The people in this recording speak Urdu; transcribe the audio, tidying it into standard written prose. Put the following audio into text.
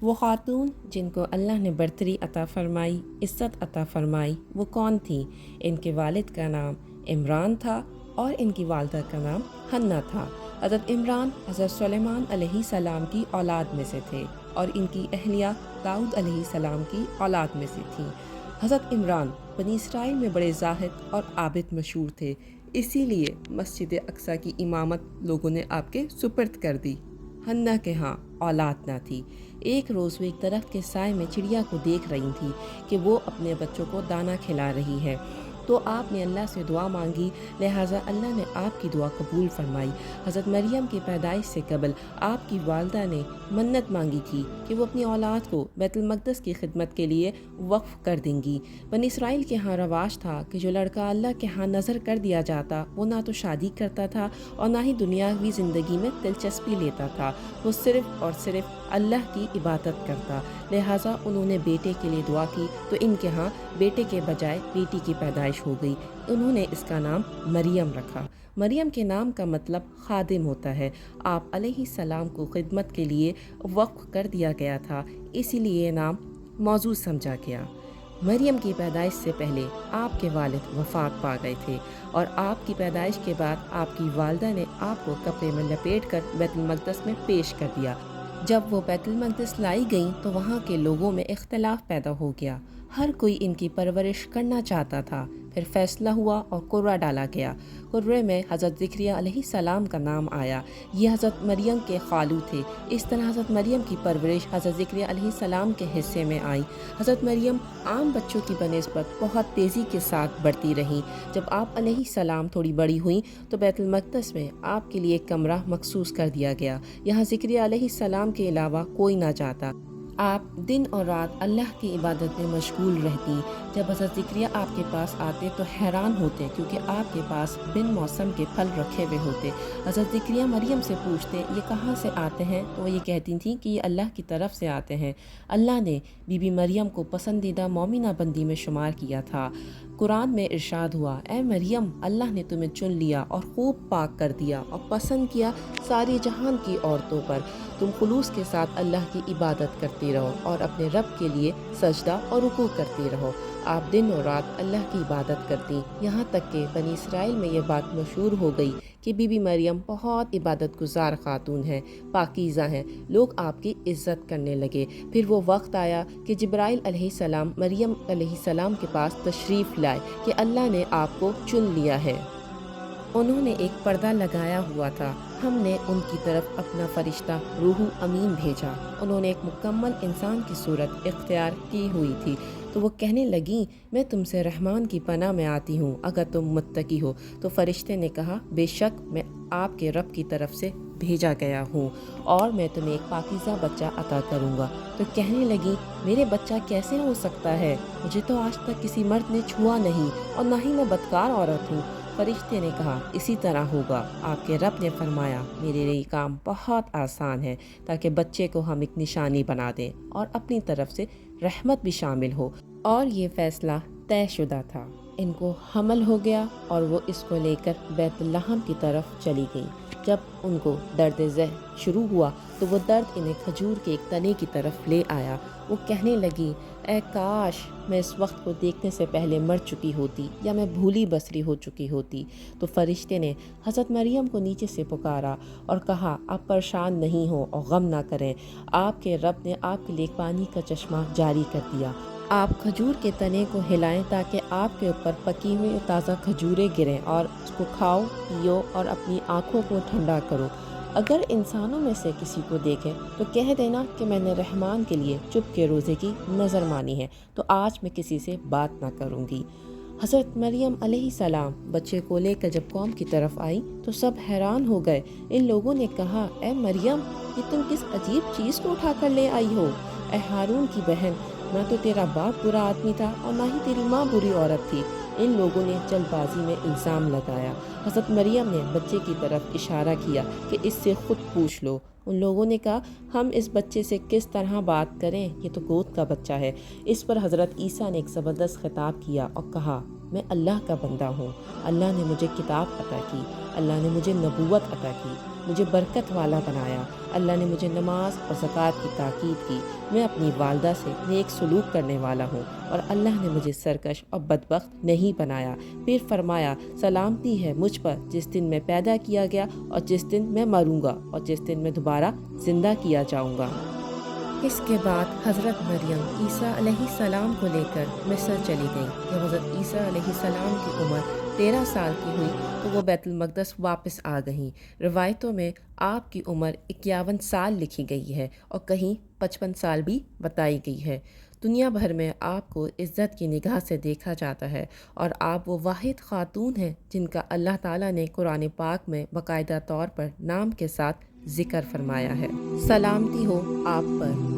وہ خاتون جن کو اللہ نے برتری عطا فرمائی، عزت عطا فرمائی، وہ کون تھیں؟ ان کے والد کا نام عمران تھا اور ان کی والدہ کا نام حنہ تھا۔ حضرت عمران حضرت سلیمان علیہ السلام کی اولاد میں سے تھے اور ان کی اہلیہ داؤد علیہ السلام کی اولاد میں سے تھیں۔ حضرت عمران بنی اسرائیل میں بڑے زاہد اور عابد مشہور تھے، اسی لیے مسجد اقصیٰ کی امامت لوگوں نے آپ کے سپرد کر دی۔ حنہ کے ہاں اولاد نہ تھی۔ ایک روز وہ ایک درخت کے سائے میں چڑیا کو دیکھ رہی تھی کہ وہ اپنے بچوں کو دانہ کھلا رہی ہے، تو آپ نے اللہ سے دعا مانگی، لہٰذا اللہ نے آپ کی دعا قبول فرمائی۔ حضرت مریم کی پیدائش سے قبل آپ کی والدہ نے منت مانگی تھی کہ وہ اپنی اولاد کو بیت المقدس کی خدمت کے لیے وقف کر دیں گی۔ بنی اسرائیل کے ہاں رواج تھا کہ جو لڑکا اللہ کے ہاں نظر کر دیا جاتا وہ نہ تو شادی کرتا تھا اور نہ ہی دنیاوی زندگی میں دلچسپی لیتا تھا، وہ صرف اور صرف اللہ کی عبادت کرتا۔ لہٰذا انہوں نے بیٹے کے لیے دعا کی تو ان کے ہاں بیٹے کے بجائے بیٹی کی پیدائش ہو گئی۔ انہوں نے اس کا نام مریم رکھا۔ مریم کے نام کا مطلب خادم ہوتا ہے۔ آپ علیہ السلام کو خدمت کے لیے وقف کر دیا گیا تھا، اسی لیے یہ نام موضوع سمجھا گیا۔ مریم کی پیدائش سے پہلے آپ کے والد وفات پا گئے تھے اور آپ کی پیدائش کے بعد آپ کی والدہ نے آپ کو کپڑے میں لپیٹ کر بیت المقدس میں پیش کر دیا۔ جب وہ بیت المقدس لائی گئیں تو وہاں کے لوگوں میں اختلاف پیدا ہو گیا، ہر کوئی ان کی پرورش کرنا چاہتا تھا۔ پھر فیصلہ ہوا اور قرعہ ڈالا گیا۔ قرعے میں حضرت زکریا علیہ السلام کا نام آیا، یہ حضرت مریم کے خالو تھے۔ اس طرح حضرت مریم کی پرورش حضرت زکریا علیہ السلام کے حصے میں آئی۔ حضرت مریم عام بچوں کی بنسبت بہت تیزی کے ساتھ بڑھتی رہیں۔ جب آپ علیہ السلام تھوڑی بڑی ہوئیں تو بیت المقدس میں آپ کے لیے ایک کمرہ مخصوص کر دیا گیا، یہاں زکریا علیہ السلام کے علاوہ کوئی نہ جاتا۔ آپ دن اور رات اللہ کی عبادت میں مشغول رہتی۔ جب حضرت زکریا آپ کے پاس آتے تو حیران ہوتے کیونکہ آپ کے پاس بن موسم کے پھل رکھے ہوئے ہوتے۔ حضرت زکریا مریم سے پوچھتے یہ کہاں سے آتے ہیں تو وہ یہ کہتی تھیں کہ یہ اللہ کی طرف سے آتے ہیں۔ اللہ نے بی بی مریم کو پسندیدہ مومنہ بندی میں شمار کیا تھا۔ قرآن میں ارشاد ہوا، اے مریم اللہ نے تمہیں چن لیا اور خوب پاک کر دیا اور پسند کیا ساری جہان کی عورتوں پر۔ تم خلوص کے ساتھ اللہ کی عبادت کرتے رہو اور اپنے رب کے لیے سجدہ اور رکوع کرتے رہو۔ آپ دن اور رات اللہ کی عبادت کرتی، یہاں تک کہ بنی اسرائیل میں یہ بات مشہور ہو گئی کہ بی بی مریم بہت عبادت گزار خاتون ہیں، پاکیزہ ہیں، لوگ آپ کی عزت کرنے لگے۔ پھر وہ وقت آیا کہ جبرائیل علیہ السلام مریم علیہ السلام کے پاس تشریف لائے کہ اللہ نے آپ کو چن لیا ہے۔ انہوں نے ایک پردہ لگایا ہوا تھا، ہم نے ان کی طرف اپنا فرشتہ روح امین بھیجا۔ انہوں نے ایک مکمل انسان کی صورت اختیار کی ہوئی تھی، تو وہ کہنے لگیں میں تم سے رحمان کی پناہ میں آتی ہوں اگر تم متقی ہو۔ تو فرشتے نے کہا بے شک میں آپ کے رب کی طرف سے بھیجا گیا ہوں اور میں تمہیں ایک پاکیزہ بچہ عطا کروں گا۔ تو کہنے لگیں میرے بچہ کیسے ہو سکتا ہے؟ مجھے تو آج تک کسی مرد نے چھوا نہیں اور نہ ہی میں بدکار عورت ہوں۔ فرشتے نے کہا اسی طرح ہوگا۔ آپ کے رب نے فرمایا میرے لیے کام بہت آسان ہے تاکہ بچے کو ہم ایک نشانی بنا دیں اور اپنی طرف سے رحمت بھی شامل ہو۔ اور یہ فیصلہ طے شدہ تھا۔ ان کو حمل ہو گیا اور وہ اس کو لے کر بیت لحم کی طرف چلی گئیں۔ جب ان کو درد ذہ شروع ہوا تو وہ درد انہیں کھجور کے ایک تنے کی طرف لے آیا۔ وہ کہنے لگی اے کاش میں اس وقت کو دیکھنے سے پہلے مر چکی ہوتی یا میں بھولی بسری ہو چکی ہوتی۔ تو فرشتے نے حضرت مریم کو نیچے سے پکارا اور کہا آپ پریشان نہیں ہو اور غم نہ کریں، آپ کے رب نے آپ کے لیے پانی کا چشمہ جاری کر دیا۔ آپ کھجور کے تنے کو ہلائیں تاکہ آپ کے اوپر پکی ہوئی تازہ کھجوریں گریں اور اس کو کھاؤ پیو اور اپنی آنکھوں کو ٹھنڈا کرو۔ اگر انسانوں میں سے کسی کو دیکھیں تو کہہ دینا کہ میں نے رحمان کے لیے چپ کے روزے کی نظر مانی ہے، تو آج میں کسی سے بات نہ کروں گی۔ حضرت مریم علیہ السلام بچے کو لے کر جب قوم کی طرف آئیں تو سب حیران ہو گئے۔ ان لوگوں نے کہا اے مریم یہ تم کس عجیب چیز کو اٹھا کر لے آئی ہو؟ اے ہارون کی بہن، نہ تو تیرا باپ برا آدمی تھا اور نہ ہی تیری ماں بری عورت تھی۔ ان لوگوں نے جلد بازی میں الزام لگایا۔ حضرت مریم نے بچے کی طرف اشارہ کیا کہ اس سے خود پوچھ لو۔ ان لوگوں نے کہا ہم اس بچے سے کس طرح بات کریں، یہ تو گود کا بچہ ہے۔ اس پر حضرت عیسیٰ نے ایک زبردست خطاب کیا اور کہا میں اللہ کا بندہ ہوں، اللہ نے مجھے کتاب عطا کی، اللہ نے مجھے نبوت عطا کی، مجھے برکت والا بنایا۔ اللہ نے مجھے نماز اور زکوٰۃ کی تاکید کی۔ میں اپنی والدہ سے نیک سلوک کرنے والا ہوں اور اللہ نے مجھے سرکش اور بدبخت نہیں بنایا۔ پھر فرمایا سلامتی ہے مجھ پر جس دن میں پیدا کیا گیا اور جس دن میں مروں گا اور جس دن میں دوبارہ زندہ کیا جاؤں گا۔ اس کے بعد حضرت مریم عیسیٰ علیہ السلام کو لے کر مصر چلی گئیں۔ جب حضرت عیسیٰ علیہ السلام کی عمر 13 سال کی ہوئی تو وہ بیت المقدس واپس آ گئیں۔ روایتوں میں آپ کی عمر 51 سال لکھی گئی ہے اور کہیں 55 سال بھی بتائی گئی ہے۔ دنیا بھر میں آپ کو عزت کی نگاہ سے دیکھا جاتا ہے اور آپ وہ واحد خاتون ہیں جن کا اللہ تعالیٰ نے قرآن پاک میں باقاعدہ طور پر نام کے ساتھ ذکر فرمایا ہے۔ سلامتی ہو آپ پر